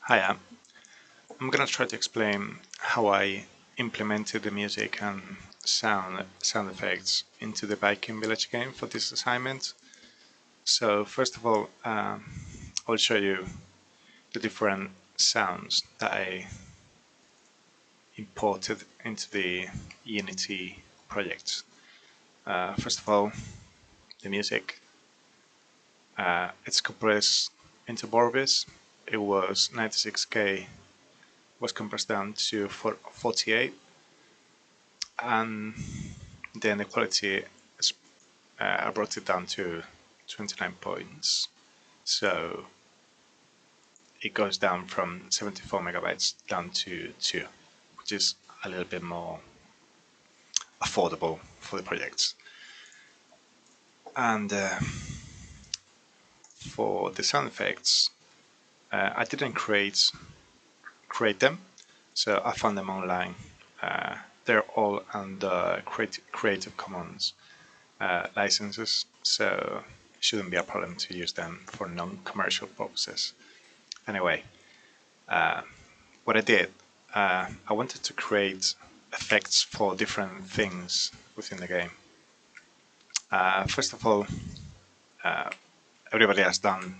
Hiya, I'm gonna try to explain how I implemented the music and sound effects into the Viking Village game for this assignment. So first of all, I'll show you the different sounds that I imported into the Unity project. First of all, the music. It's compressed into Vorbis. It was 96K, was compressed down to 48, and then the quality is, I brought it down to 29 points. So it goes down from 74 megabytes down to 2, which is a little bit more affordable for the projects. And for the sound effects, I didn't create them, so I found them online. They're all under Creative Commons licenses, so it shouldn't be a problem to use them for non-commercial purposes. Anyway, what I did, I wanted to create effects for different things within the game. First of all, everybody has done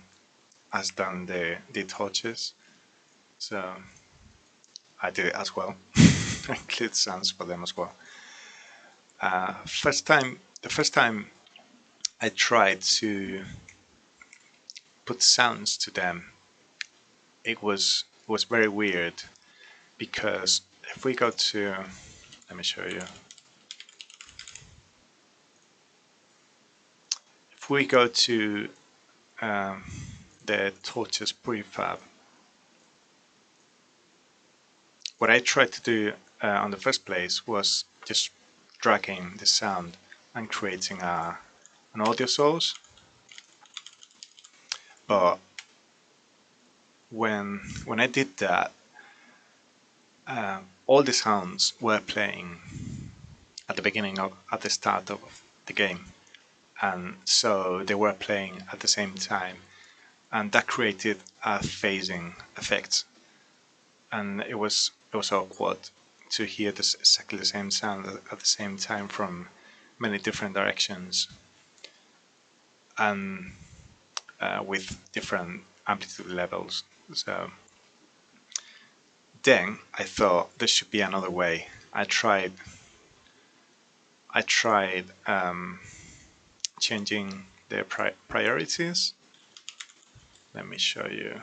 the torches, so I did it as well. I include sounds for them as well. The first time I tried to put sounds to them, it was very weird because if we go to, let me show you. If we go to the torches prefab, what I tried to do on the first place was just dragging the sound and creating an audio source. But when I did that, all the sounds were playing at the start of the game, and so they were playing at the same time, and that created a phasing effect, and it was awkward to hear this exactly the same sound at the same time from many different directions, and with different amplitude levels. So then I thought there should be another way. I tried changing the priorities. Let me show you.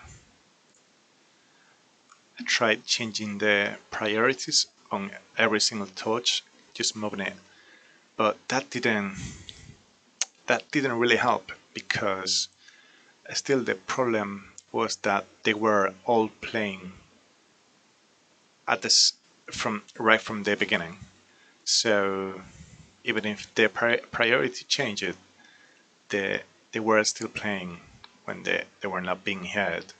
I tried changing the priorities on every single torch, just moving it, but that didn't really help because still the problem was that they were all playing at this from right from the beginning. So even if the priority changed, they were still playing when they were not being heard,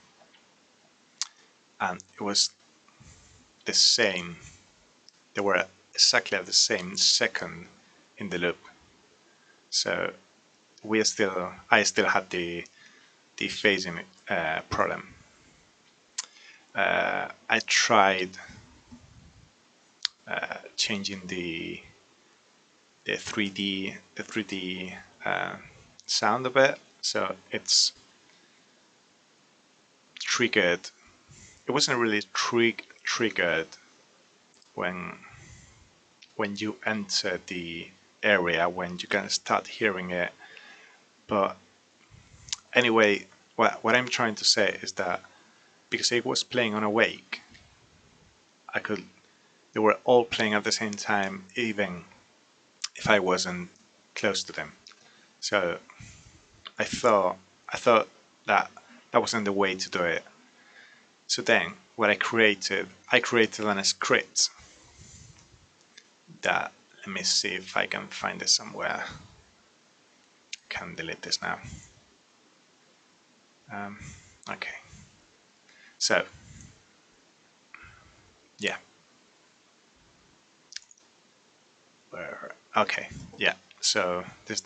and it was the same. They were exactly at the same second in the loop. So I still had the phasing problem. I tried changing the 3D sound of it, so it's triggered. It wasn't really triggered when you enter the area, when you can start hearing it. But anyway, what I'm trying to say is that because it was playing on awake, they were all playing at the same time, even if I wasn't close to them. So I thought I thought that that wasn't the way to do it. So then what I created a script that, let me see if I can find it somewhere. Can delete this now. Okay. So yeah. Okay. Yeah. So this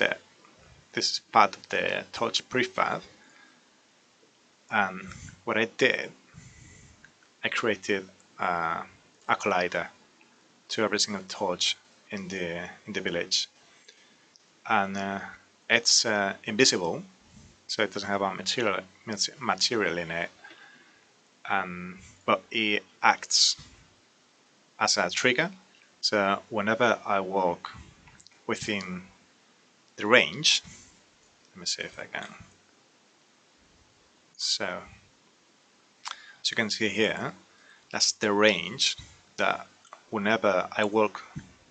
is part of the torch prefab, and what I did I created a collider to every single torch in the village, and it's invisible, so it doesn't have a material in it, but it acts as a trigger. So whenever I walk within the range, let me see if I can. So as you can see here, that's the range that whenever I walk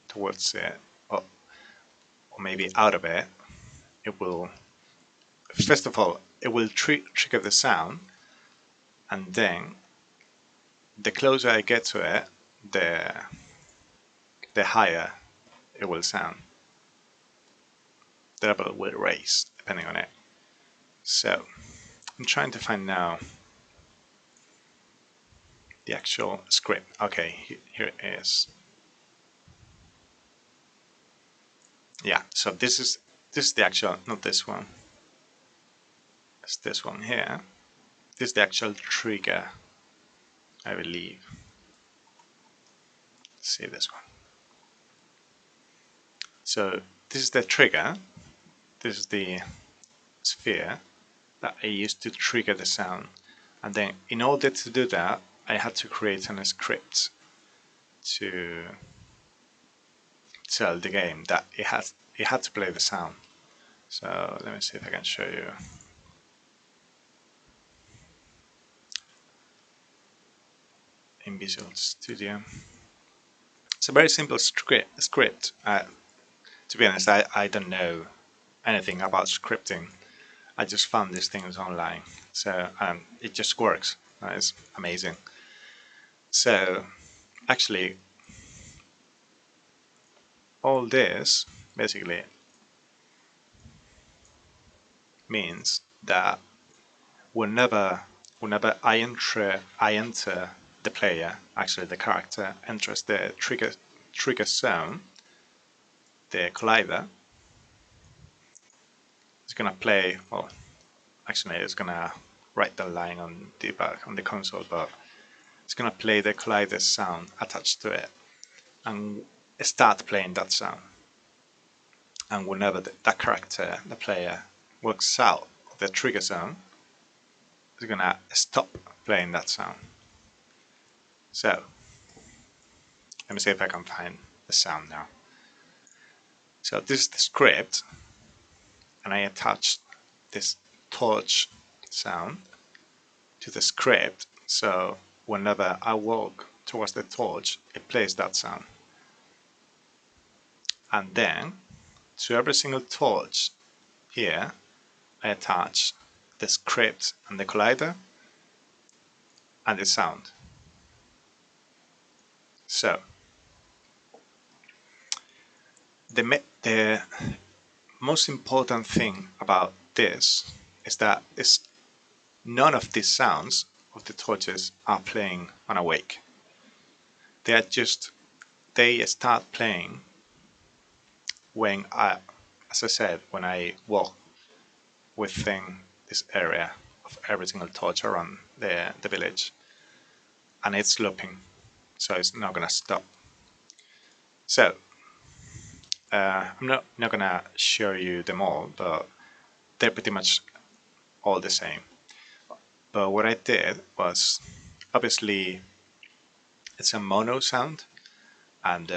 towards it, or maybe out of it, it will, first of all, it will trigger the sound, and then the closer I get to it, the higher it will sound. The level will raise depending on it. So I'm trying to find now the actual script. Okay, here it is. Yeah, so this is the actual, not this one. It's this one here. This is the actual trigger, I believe. Let's see this one. So this is the trigger. This is the sphere that I used to trigger the sound. And then in order to do that, I had to create a script to tell the game that it had to play the sound. So let me see if I can show you. In Visual Studio. It's a very simple script. To be honest, I don't know anything about scripting. I just found these things online, so it just works. It's amazing. So actually, all this basically means that whenever I enter the player, actually the character enters the trigger zone, the collider is gonna play. Well, actually, it's gonna write the line on the console, but it's gonna play the collider sound attached to it and start playing that sound. And whenever that character, the player, walks out of the trigger zone, it's gonna stop playing that sound. So let me see if I can find the sound now. So this is the script, and I attached this torch sound to the script, so whenever I walk towards the torch, it plays that sound. And then to every single torch here, I attach the script and the collider and the sound. So the most important thing about this is that none of these sounds of the torches are playing on awake. They start playing when as I said, when I walk within this area of every single torch around the village, and it's looping, so it's not gonna stop. So I'm not gonna show you them all, but they're pretty much all the same. But what I did was, obviously, it's a mono sound, and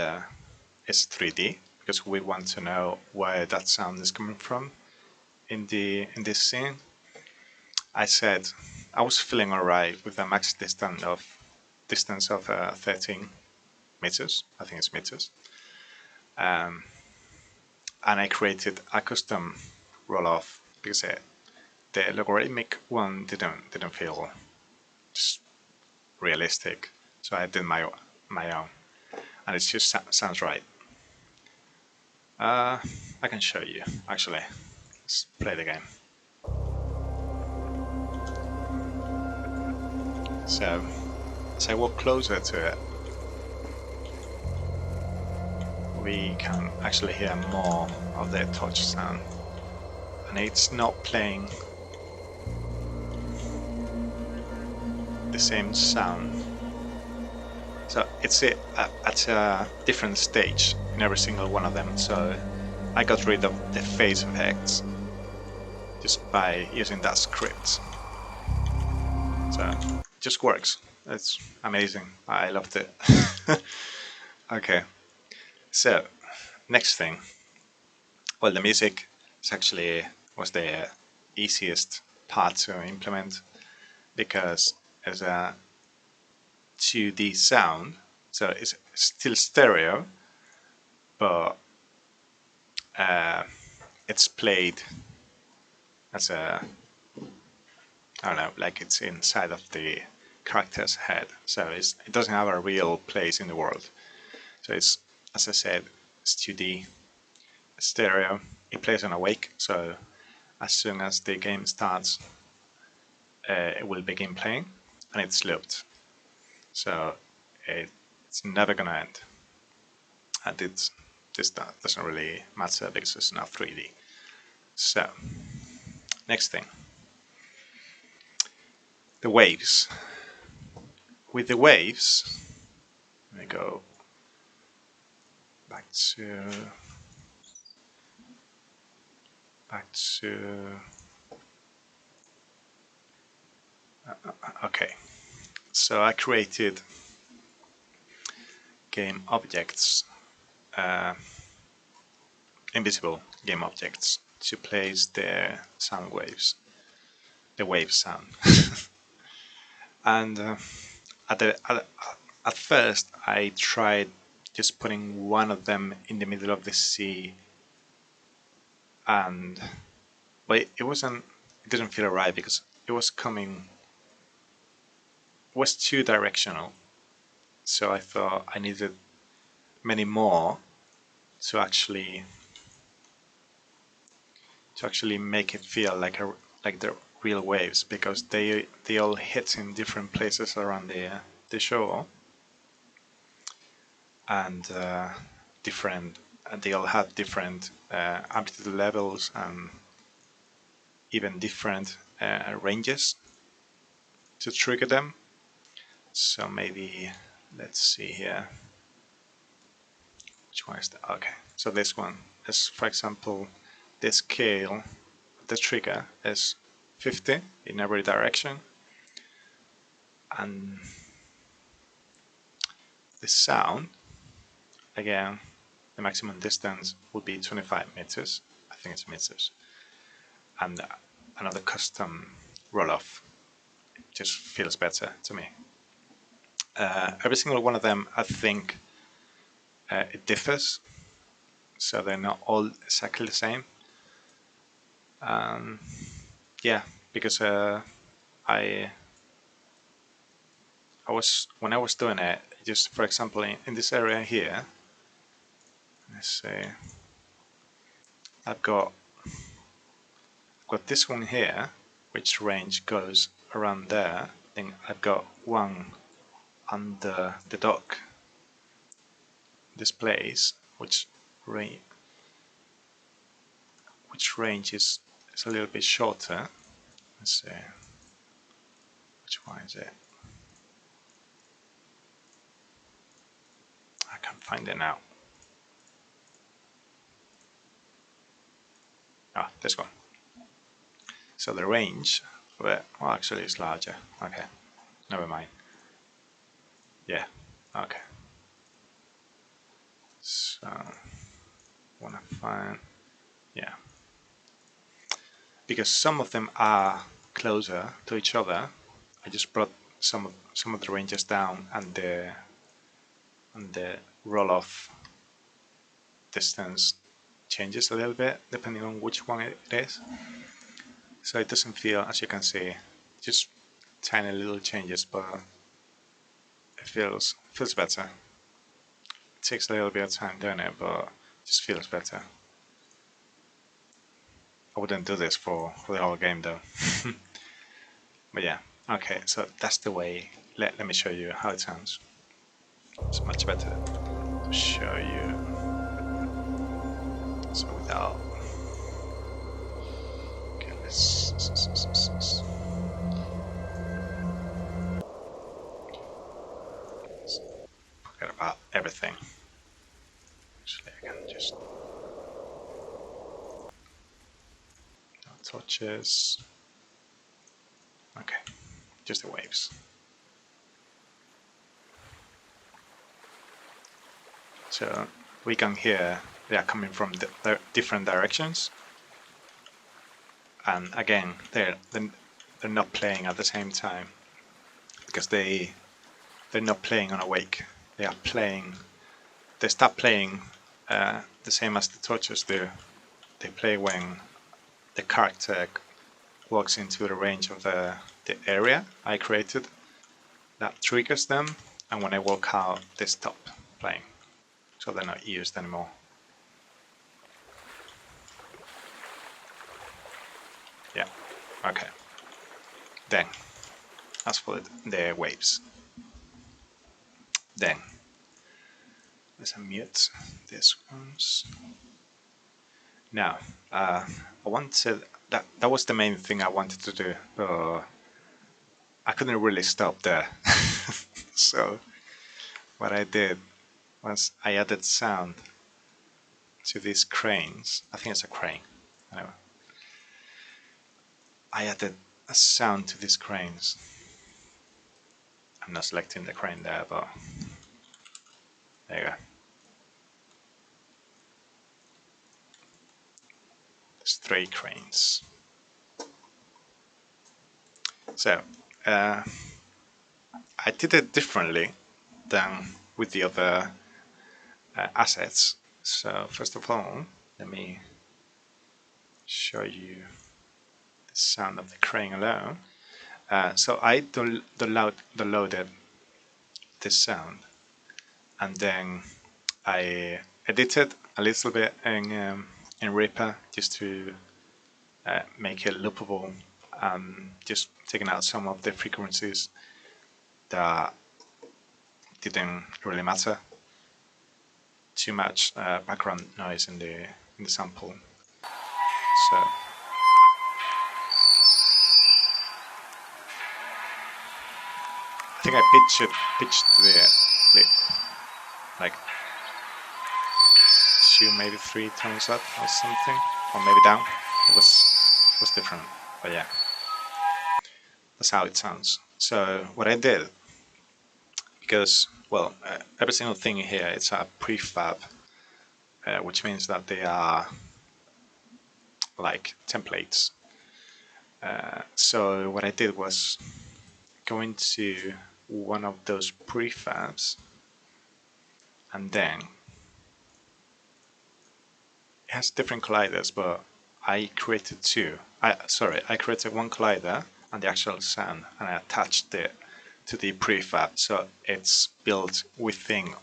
it's 3D because we want to know where that sound is coming from in this scene. I said I was feeling alright with a max distance of 13 meters. I think it's meters. And I created a custom roll-off because the logarithmic one didn't feel just realistic, so I did my own, and it just sounds right. I can show you actually. Let's play the game. So as I walk closer to it, we can actually hear more of the touch sound, and it's not playing the same sound So it's at a different stage in every single one of them. So I got rid of the phase effects just by using that script. So it just works. It's amazing. I loved it. Okay, so next thing. Well, the music is actually was the easiest part to implement because as a 2D sound, so it's still stereo, but it's played as a, I don't know, like it's inside of the character's head. So it doesn't have a real place in the world. So it's, as I said, it's 2D stereo. It plays on awake, so as soon as the game starts, it will begin playing, and it's looped. So it's never gonna end. And this doesn't really matter because it's not 3D. So next thing, the waves. With the waves, let me go back to okay. So I created game objects, invisible game objects, to place the sound waves, the wave sound. And at first I tried just putting one of them in the middle of the sea, and but it didn't feel right because it was too directional. So I thought I needed many more to actually make it feel like the real waves, because they all hit in different places around the shore, and different they all have different amplitude levels and even different ranges to trigger them. So maybe let's see here, which one is that? Okay, so this one is, for example, the scale, the trigger is 50 in every direction, and the sound, again, the maximum distance would be 25 meters. I think it's meters. And another custom roll-off. It just feels better to me. Every single one of them, I think, it differs, so they're not all exactly the same. Yeah, because I was, when I was doing it, just for example in this area here, let's see, I've got this one here, which range goes around there. Then I've got one under the dock displays, which range is a little bit shorter. Let's see, which one is it? I can't find it now. Ah, this one. So the range of it, well, actually it's larger. Okay, never mind. Yeah, okay. So, wanna find, yeah. Because some of them are closer to each other, I just brought some of the ranges down, and the roll-off distance changes a little bit depending on which one it is. So it doesn't feel, as you can see, just tiny little changes, but it feels better. It takes a little bit of time doing it, but it just feels better. I wouldn't do this for the whole game though. But yeah, okay, so that's the way. Let me show you how it sounds. It's much better to show you. So without, okay, let's everything. Actually, I can just no torches. Okay, just the waves. So we can hear they are coming from the different directions, and again they're not playing at the same time because they're not playing on awake. They are playing. They start playing the same as the torches do. They play when the character walks into the range of the area I created. That triggers them, and when I walk out, they stop playing. So they're not used anymore. Yeah, okay. Then, as for the waves, then let's unmute these ones. Now, I wanted that was the main thing I wanted to do, but I couldn't really stop there. So what I did was I added sound to these cranes. I think it's a crane. Anyway, I added a sound to these cranes. I'm not selecting the crane there, but there you go. There's 3 cranes. So I did it differently than with the other assets. So first of all, let me show you the sound of the crane alone. So I downloaded this sound, and then I edited a little bit in Reaper just to make it loopable, just taking out some of the frequencies that didn't really matter. Too much background noise in the sample. So I think I pitched the like 2, maybe 3 tones up or something, or maybe down. It was different, but yeah, that's how it sounds. So what I did, because well, every single thing here it's a prefab, which means that they are like templates. So what I did was go into one of those prefabs, and then it has different colliders, but I created 2. I created 1 collider and the actual sound, and I attached it to the prefab, so it's built within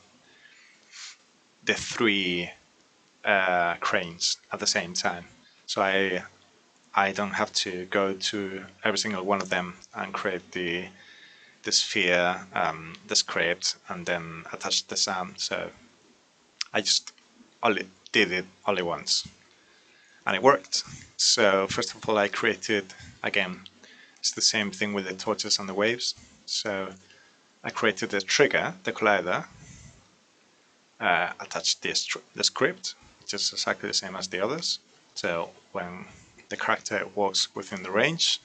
the 3 cranes at the same time. So I don't have to go to every single one of them and create the sphere, the script, and then attach the sound. So I just did it only once, and it worked. So first of all, I created, again, it's the same thing with the torches and the waves. So I created the trigger, the collider, attached the script, just exactly the same as the others. So when the character walks within the range,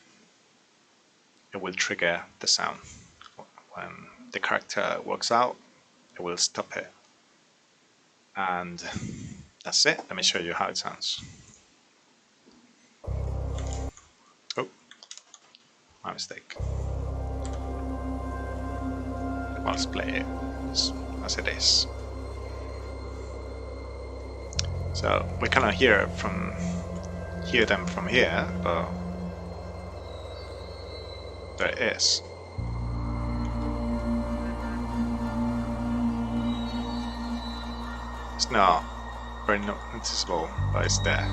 it will trigger the sound. When the character walks out, it will stop it. And that's it. Let me show you how it sounds. Oh, my mistake. Well, let's play it as it is. So we cannot hear them from here, but there it is. It's not very noticeable, but it's there.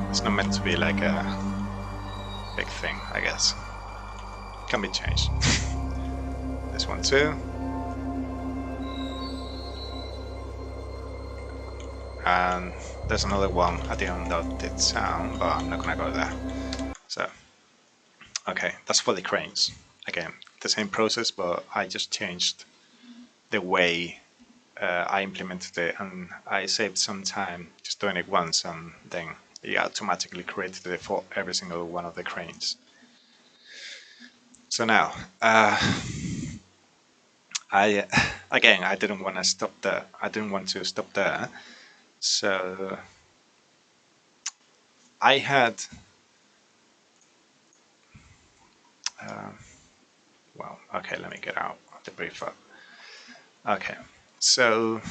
It's not meant to be like a big thing, I guess. Can be changed. This one too. And there's another one at the end of the sound, but I'm not gonna go there. So, okay, that's for the cranes. Again, the same process, but I just changed the way I implemented it, and I saved some time just doing it once, and then it automatically created it for every single one of the cranes. So now, I again, I didn't want to stop there. I didn't want to stop there. So I had, well, okay, let me get out the brief up. Okay, so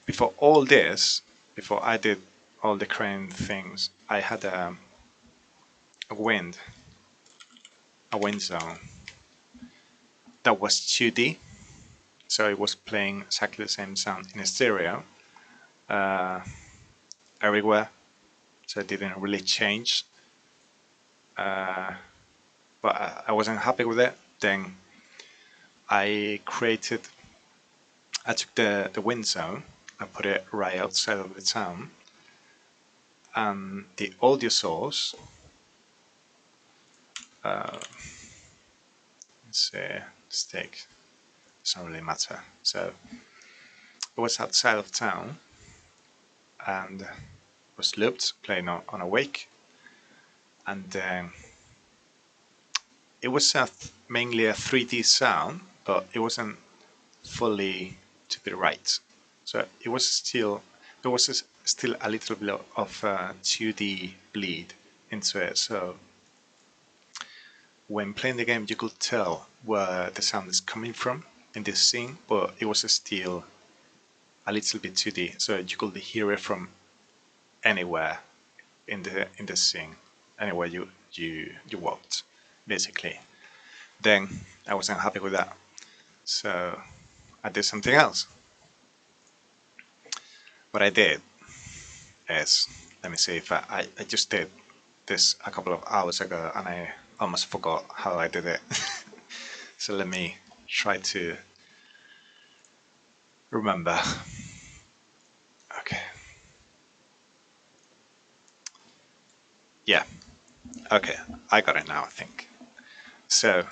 before all this, before I did all the crane things, I had a wind, a wind zone that was 2D. So it was playing exactly the same sound in stereo uh, everywhere. So it didn't really change. But I wasn't happy with it. Then I created, I took the wind zone, I put it right outside of the town, and the audio source, let's say, stick, doesn't really matter. So it was outside of town and was looped, playing on a wake, and then it was mainly a 3D sound, but it wasn't fully to the right. So it was still, there was still a little bit of 2D bleed into it. So when playing the game, you could tell where the sound is coming from in this scene, but it was still a little bit 2D. So you could hear it from anywhere in the scene, anywhere you walked, basically. Then I wasn't happy with that, so I did something else. What I did is, let me see if I just did this a couple of hours ago and I almost forgot how I did it. So let me try to remember. Okay. Yeah. Okay. I got it now, I think. So,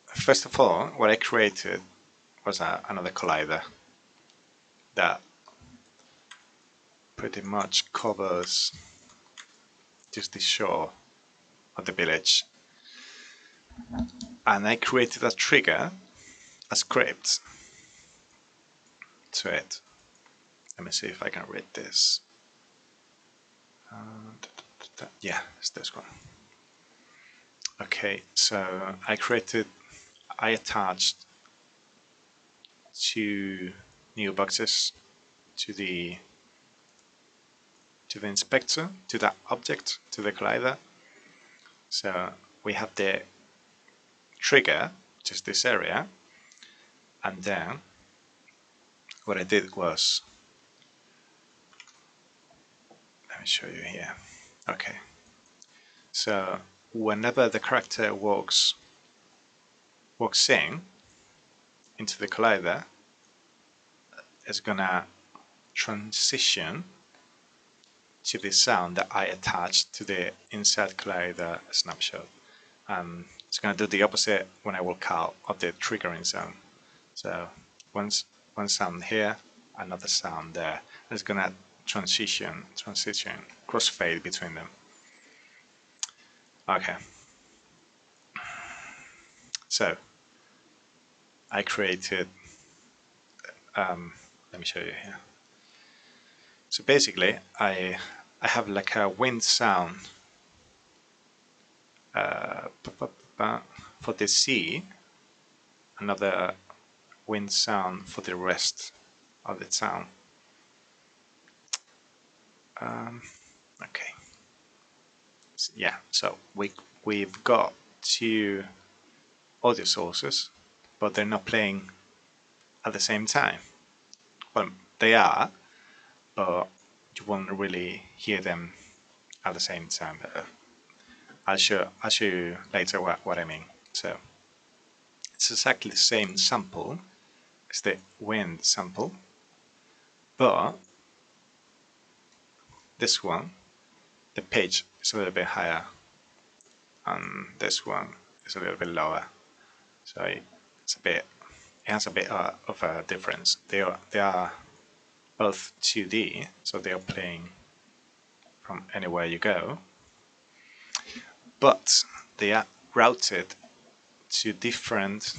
first of all, what I created was another collider that pretty much covers just the shore of the village. And I created a trigger, a script to it. Let me see if I can read this. Yeah, it's this one. Okay, so I attached two new boxes to the inspector, to that object, to the collider. So we have the trigger, just this area, and then what I did was, let me show you here. Okay, so whenever the character walks in into the collider, it's gonna transition to the sound that I attached to the inside collider snapshot. It's going to do the opposite when I walk out of the triggering zone. So one sound here, another sound there. It's going to transition, crossfade between them. Okay. So I created, let me show you here. So basically, I have like a wind sound for the sea, another wind sound for the rest of the town. Okay. Yeah, so we've got two audio sources, but they're not playing at the same time. Well, they are, but you won't really hear them at the same time. I'll show you later what I mean. So it's exactly the same sample. It's the wind sample, but this one, the pitch is a little bit higher, and this one is a little bit lower. So it's a bit it has a bit of a difference. They are both 2D, so they are playing from anywhere you go, but they are routed to different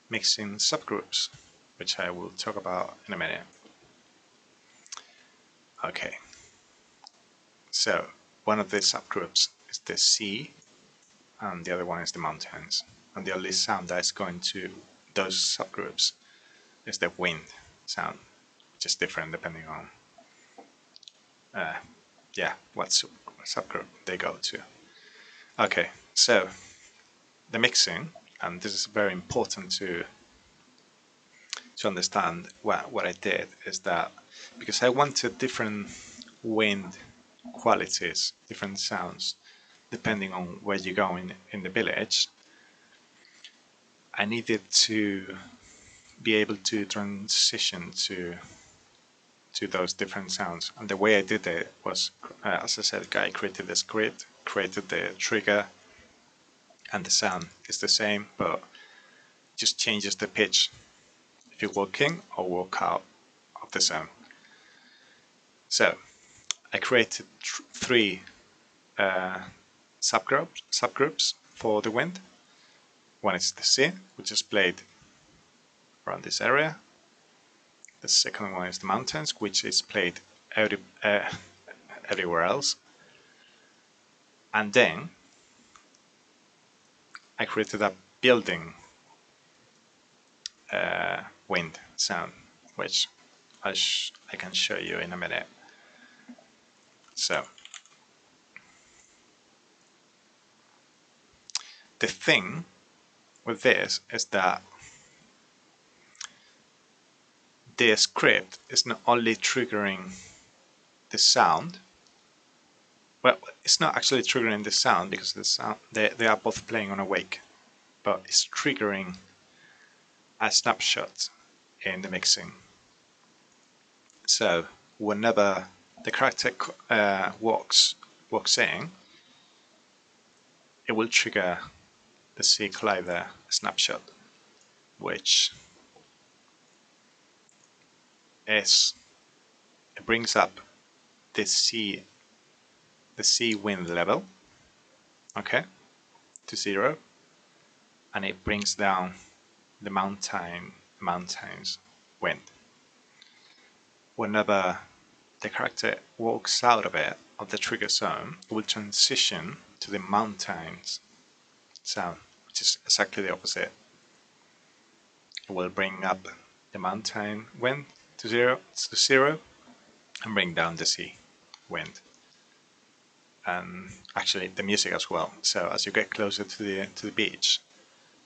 mixing subgroups, which I will talk about in a minute. Okay, so one of the subgroups is the sea, and the other one is the mountains. And the only sound that's going to those subgroups is the wind sound, which is different depending on what subgroup they go to. Okay, so the mixing, and this is very important to understand what I did, is that because I wanted different wind qualities, different sounds, depending on where you go in the village, I needed to be able to transition to those different sounds. And the way I did it was, as I said, I created the script, created the trigger, and the sound is the same, but just changes the pitch if you walk in or walk out of the sound. So I created three subgroups for the wind. One is the sea, which is played around this area. The second one is the mountains, which is played everywhere else. And then I created a building wind sound, which I can show you in a minute. So the thing with this is that the script is not only triggering the sound. Well, it's not actually triggering the sound because the sound they are both playing on a wake, but it's triggering a snapshot in the mixing. So whenever the character walks in, it will trigger the sea collider snapshot, which is it brings up the sea wind level, okay, to 0, and it brings down the mountains wind. Whenever the character walks out of the trigger zone, it will transition to the mountains sound, which is exactly the opposite. It will bring up the mountain wind to zero and bring down the sea wind. And actually the music as well. So as you get closer to the beach,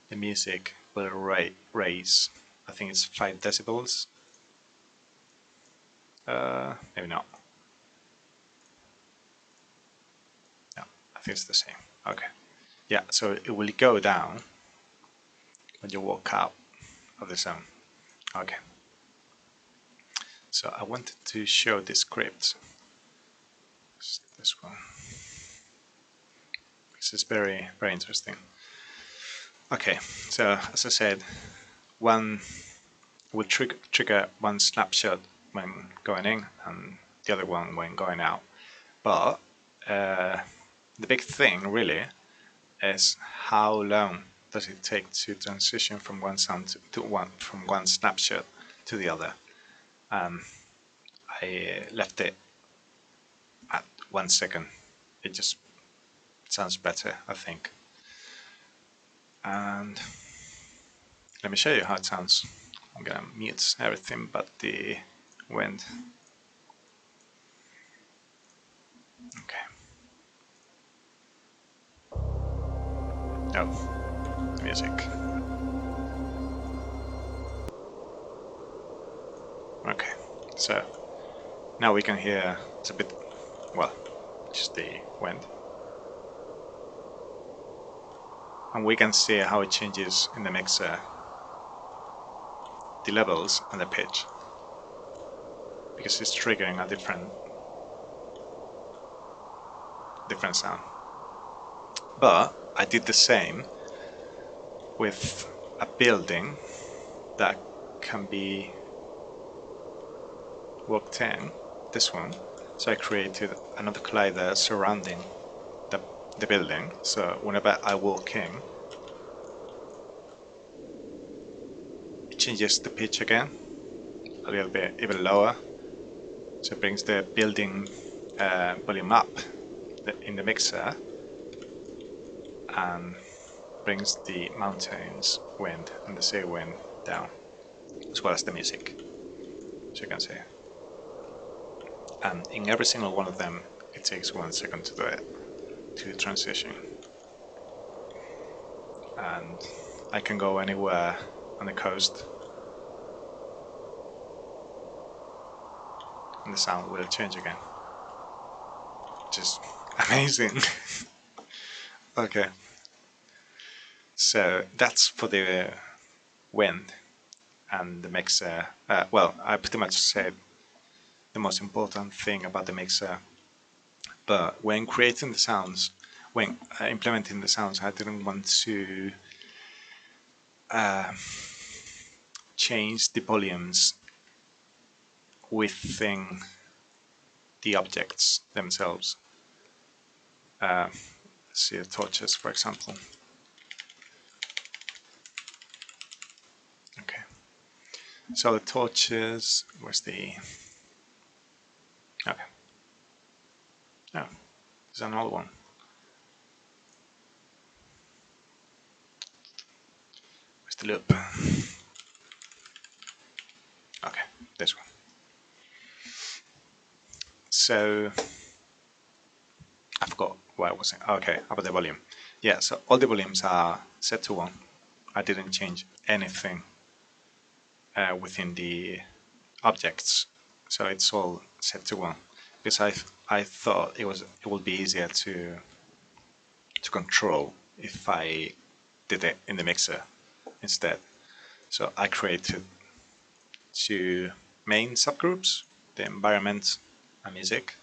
the music will raise, I think it's 5 decibels. Maybe not. No, I think it's the same. Okay. Yeah, so it will go down when you walk out of the zone. Okay. So I wanted to show the script. This one. This is very, very interesting. Okay, so as I said, one will trigger one snapshot when going in and the other one when going out. But the big thing really is how long does it take to transition from one sound from one snapshot to the other. I left it at 1 second. It just sounds better, I think. And let me show you how it sounds. I'm gonna mute everything but the wind. Okay. Oh, the music. Okay, so now we can hear it's a bit, well, just the wind. And we can see how it changes in the mixer, the levels and the pitch, because it's triggering a different sound. But I did the same with a building that can be walked in, this one. So I created another collider surrounding the building. So whenever I walk in, it changes the pitch again, a little bit even lower. So it brings the building volume up in the mixer and brings the mountains wind and the sea wind down, as well as the music, as you can see. And in every single one of them, it takes 1 second to do it, to transition. And I can go anywhere on the coast and the sound will change again. Just amazing. Okay, so that's for the wind and the mixer. Well, I pretty much said the most important thing about the mixer, but when creating the sounds, when implementing the sounds, I didn't want to change the volumes within the objects themselves. Let's see the torches, for example. Okay, so the torches, where's the... Okay. Oh, there's another one. Where's the loop? Okay, this one. So I forgot what I was saying. Okay, about the volume. Yeah, so all the volumes are set to 1. I didn't change anything within the objects, so it's all set to 1 because I thought it would be easier to control if I did it in the mixer instead. So I created 2 main subgroups, the environment and music,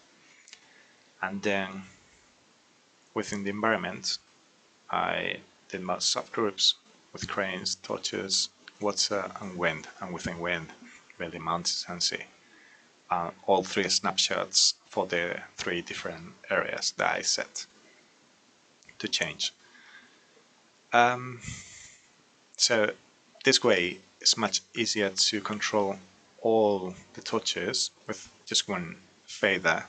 and then within the environment I did my subgroups with cranes, torches, water and wind, and within wind building mountains and sea. All 3 snapshots for the 3 different areas that I set to change. So this way it's much easier to control all the torches with just 1 fader.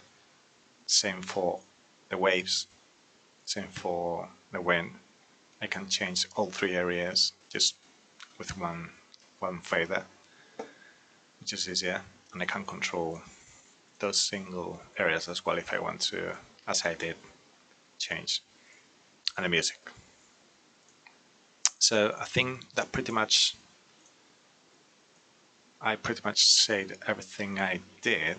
Same for the waves, same for the wind. I can change all 3 areas just with one fader, which is easier, and I can control those single areas as well if I want to, as I did, change, and the music. So I think that I pretty much said everything I did.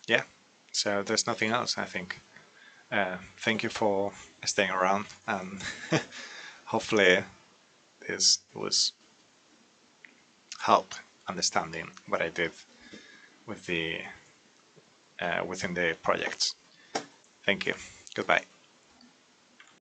Yeah, so there's nothing else, I think. Thank you for staying around, and hopefully this was help understanding what I did with the within the project. Thank you. Goodbye.